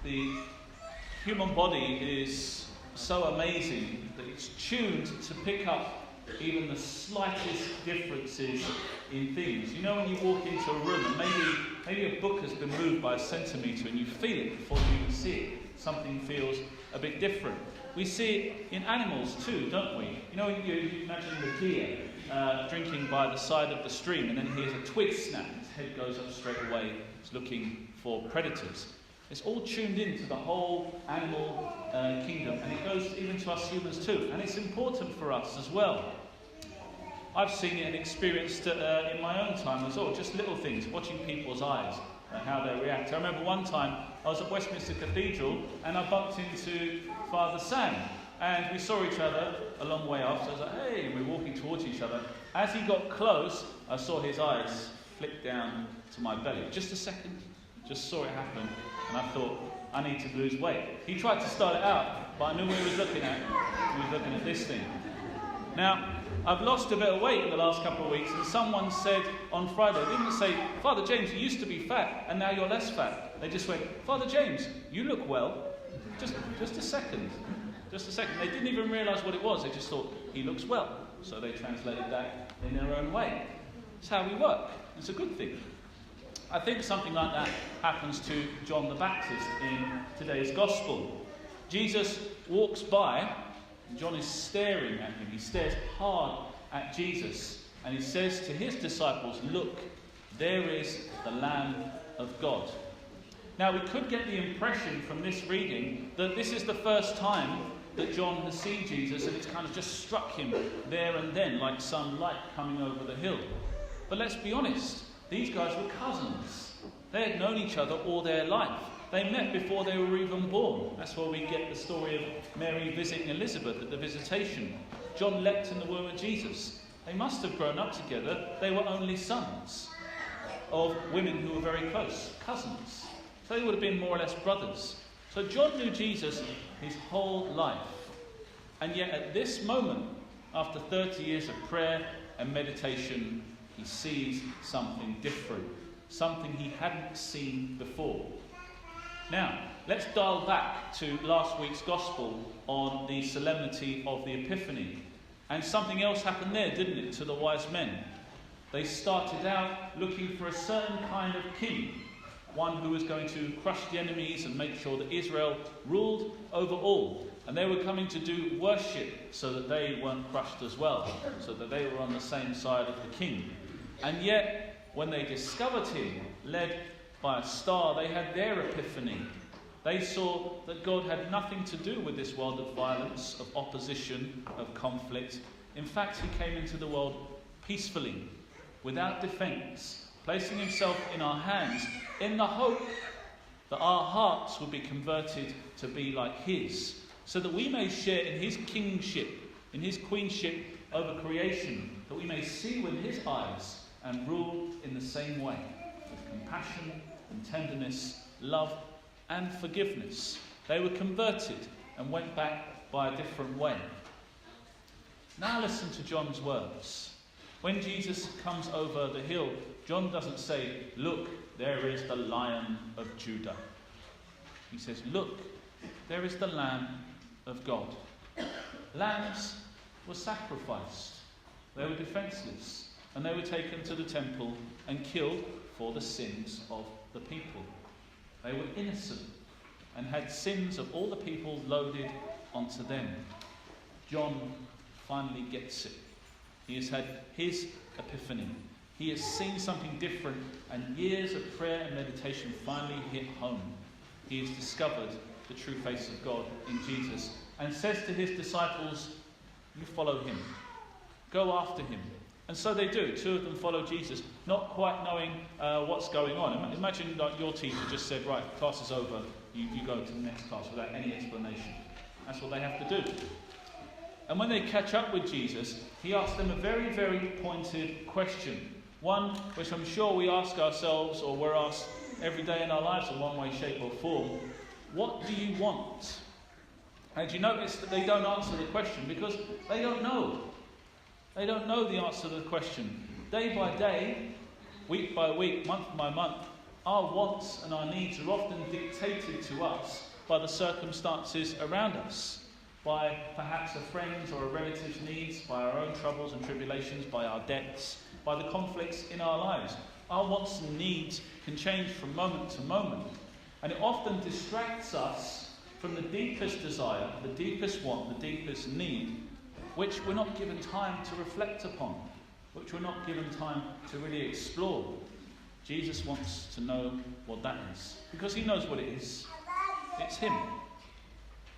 the human body is so amazing that it's tuned to pick up even the slightest differences in things. You know, when you walk into a room and maybe a book has been moved by a centimetre and you feel it before you even see it, something feels a bit different. We see it in animals too, don't we? You know, you imagine the deer drinking by the side of the stream, and then he hears a twig snap, his head goes up straight away, he's looking for predators. It's all tuned into the whole animal kingdom, and it goes even to us humans too, and it's important for us as well. I've seen it and experienced it in my own time as well, just little things, watching people's eyes and how they react. I remember one time I was at Westminster Cathedral and I bumped into Father Sam, and we saw each other a long way off, so I was like, hey, and we were walking towards each other. As he got close, I saw his eyes flick down to my belly. Just a second, just saw it happen, and I thought, I need to lose weight. He tried to start it out, but I knew what he was looking at. He was looking at this thing. Now, I've lost a bit of weight in the last couple of weeks, and someone said on Friday, they didn't say, Father James, you used to be fat, and now you're less fat. They just went, Father James, you look well. Just a second. Just a second. They didn't even realise what it was. They just thought, he looks well. So they translated that in their own way. It's how we work. It's a good thing. I think something like that happens to John the Baptist in today's Gospel. Jesus walks by, and John is staring at him. He stares hard at Jesus, and he says to his disciples, look, there is the Lamb of God. Now, we could get the impression from this reading that this is the first time that John has seen Jesus, and it's kind of just struck him there and then, like some light coming over the hill. But let's be honest, these guys were cousins. They had known each other all their life. They met before they were even born. That's where we get the story of Mary visiting Elizabeth at the visitation. John leapt in the womb of Jesus. They must have grown up together. They were only sons of women who were very close, cousins. So they would have been more or less brothers. So John knew Jesus his whole life. And yet at this moment, after 30 years of prayer and meditation, he sees something different, something he hadn't seen before. Now, let's dial back to last week's Gospel on the solemnity of the Epiphany. And something else happened there, didn't it, to the wise men? They started out looking for a certain kind of king, one who was going to crush the enemies and make sure that Israel ruled over all. And they were coming to do worship so that they weren't crushed as well, so that they were on the same side of the king. And yet, when they discovered him, led by a star, they had their epiphany. They saw that God had nothing to do with this world of violence, of opposition, of conflict. In fact, he came into the world peacefully, without defence, placing himself in our hands in the hope that our hearts will be converted to be like his, so that we may share in his kingship, in his queenship over creation, that we may see with his eyes and rule in the same way, with compassion and tenderness, love and forgiveness. They were converted and went back by a different way. Now listen to John's words. When Jesus comes over the hill, John doesn't say, look, there is the Lion of Judah. He says, look, there is the Lamb of God. Lambs were sacrificed. They were defenceless, and they were taken to the temple and killed for the sins of the people. They were innocent and had sins of all the people loaded onto them. John finally gets it. He has had his epiphany. He has seen something different, and years of prayer and meditation finally hit home. He has discovered the true face of God in Jesus and says to his disciples, you follow him. Go after him. And so they do. Two of them follow Jesus, not quite knowing what's going on. Imagine like your teacher just said, right, class is over, you go to the next class without any explanation. That's what they have to do. And when they catch up with Jesus, he asks them a very, very pointed question. One which I'm sure we ask ourselves, or we're asked every day in our lives in one way, shape or form. What do you want? And you notice that they don't answer the question because they don't know. They don't know the answer to the question. Day by day, week by week, month by month, Our wants and our needs are often dictated to us by the circumstances around us, by perhaps a friend's or a relative's needs, by our own troubles and tribulations, by our debts, by the conflicts in our lives. Our wants and needs can change from moment to moment, and it often distracts us from the deepest desire, the deepest want, the deepest need, which we're not given time to reflect upon, which we're not given time to really explore. Jesus wants to know what that is, because he knows what it is. It's him.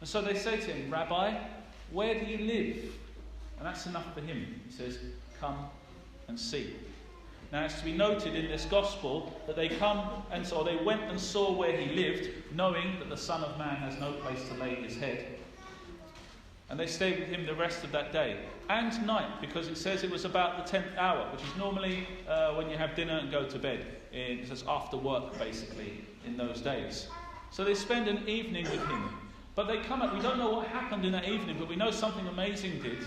And so they say to him, Rabbi, where do you live? And that's enough for him. He says, come and see. Now it's to be noted in this gospel that they went and saw where he lived, knowing that the Son of Man has no place to lay his head. And they stayed with him the rest of that day and night, because it says it was about the 10th hour, which is normally when you have dinner and go to bed. It's just after work, basically, in those days. So they spend an evening with him. But they come up, we don't know what happened in that evening, but we know something amazing did.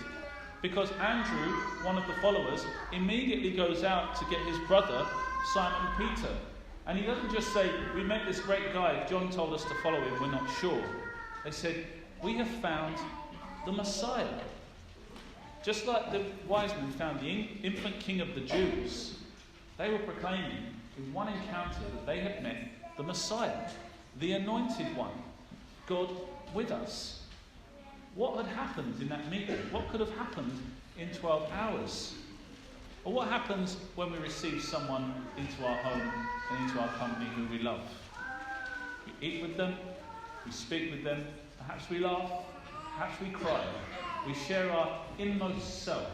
Because Andrew, one of the followers, immediately goes out to get his brother, Simon Peter. And he doesn't just say, we met this great guy, John told us to follow him, we're not sure. They said, we have found the Messiah. Just like the wise men found the infant king of the Jews, they were proclaiming in one encounter that they had met the Messiah, the anointed one, God with us. What had happened in that meeting? What could have happened in 12 hours? Or what happens when we receive someone into our home and into our company who we love? We eat with them, we speak with them, perhaps we laugh, perhaps we cry. We share our inmost self.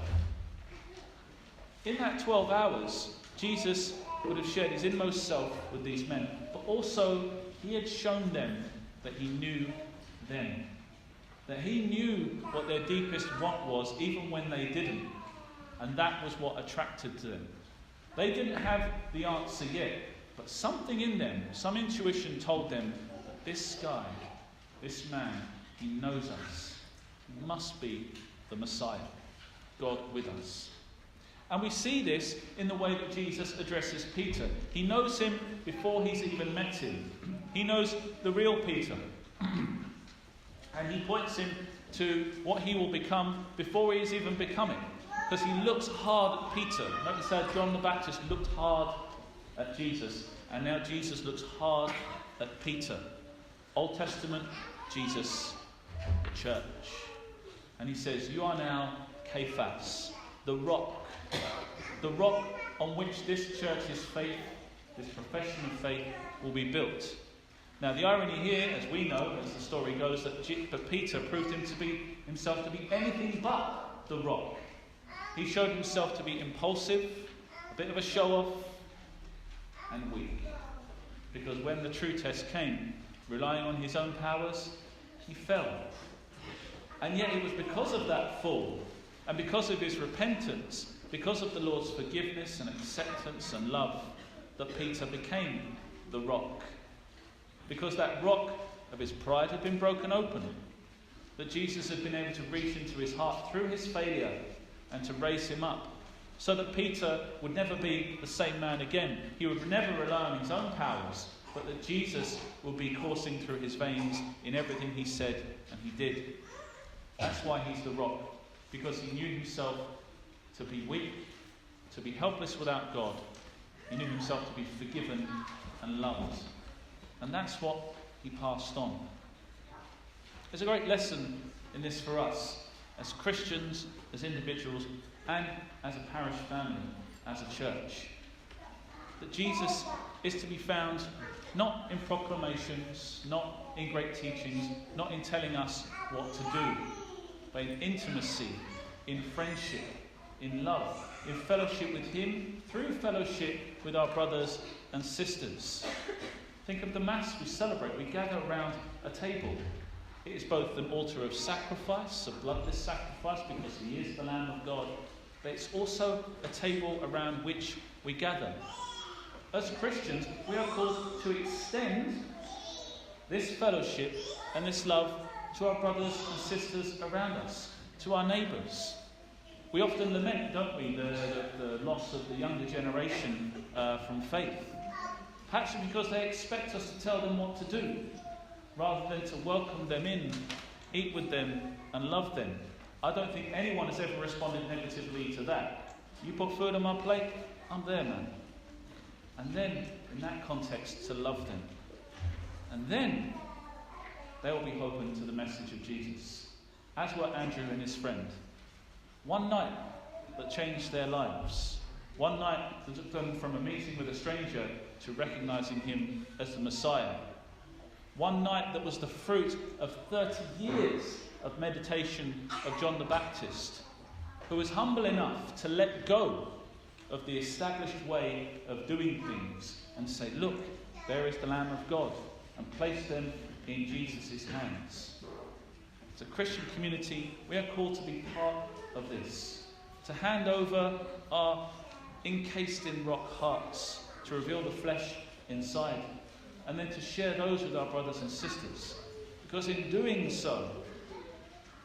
In that 12 hours, Jesus would have shared his inmost self with these men, but also he had shown them that he knew them. That he knew what their deepest want was, even when they didn't. And that was what attracted to them. They didn't have the answer yet, but something in them, some intuition told them that this guy, this man, he knows us. He must be the Messiah, God with us. And we see this in the way that Jesus addresses Peter. He knows him before he's even met him. He knows the real Peter. And he points him to what he will become before he is even becoming. Because he looks hard at Peter. Notice how John the Baptist looked hard at Jesus. And now Jesus looks hard at Peter. Old Testament, Jesus, the church. And he says, you are now Cephas, the rock on which this church's faith, this profession of faith, will be built. Now the irony here, as we know, as the story goes, that Peter proved himself to be anything but the rock. He showed himself to be impulsive, a bit of a show-off, and weak. Because when the true test came, relying on his own powers, he fell. And yet it was because of that fall, and because of his repentance, because of the Lord's forgiveness and acceptance and love, that Peter became the rock. Because that rock of his pride had been broken open. That Jesus had been able to reach into his heart through his failure and to raise him up. So that Peter would never be the same man again. He would never rely on his own powers, but that Jesus would be coursing through his veins in everything he said and he did. That's why he's the rock. Because he knew himself to be weak, to be helpless without God. He knew himself to be forgiven and loved. And that's what he passed on. There's a great lesson in this for us, as Christians, as individuals, and as a parish family, as a church. That Jesus is to be found not in proclamations, not in great teachings, not in telling us what to do, but in intimacy, in friendship, in love, in fellowship with him, through fellowship with our brothers and sisters. Think of the Mass we celebrate. We gather around a table. It is both an altar of sacrifice, a bloodless sacrifice, because he is the Lamb of God, but it's also a table around which we gather. As Christians, we are called to extend this fellowship and this love to our brothers and sisters around us, to our neighbours. We often lament, don't we, the loss of the younger generation from faith. Perhaps because they expect us to tell them what to do, rather than to welcome them in, eat with them and love them. I don't think anyone has ever responded negatively to that. You put food on my plate, I'm there, man. And then, in that context, to love them. And then, they will be open to the message of Jesus, as were Andrew and his friend. One night that changed their lives. One night that took them from a meeting with a stranger to recognizing him as the Messiah. One night that was the fruit of 30 years of meditation of John the Baptist, who was humble enough to let go of the established way of doing things and say, look, there is the Lamb of God, and place them in Jesus' hands. As a Christian community, we are called to be part of this, to hand over our encased in rock hearts, to reveal the flesh inside, and then to share those with our brothers and sisters. Because in doing so,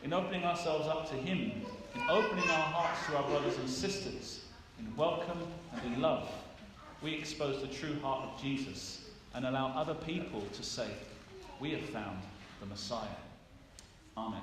in opening ourselves up to Him, in opening our hearts to our brothers and sisters, in welcome and in love, we expose the true heart of Jesus and allow other people to say, we have found the Messiah. Amen.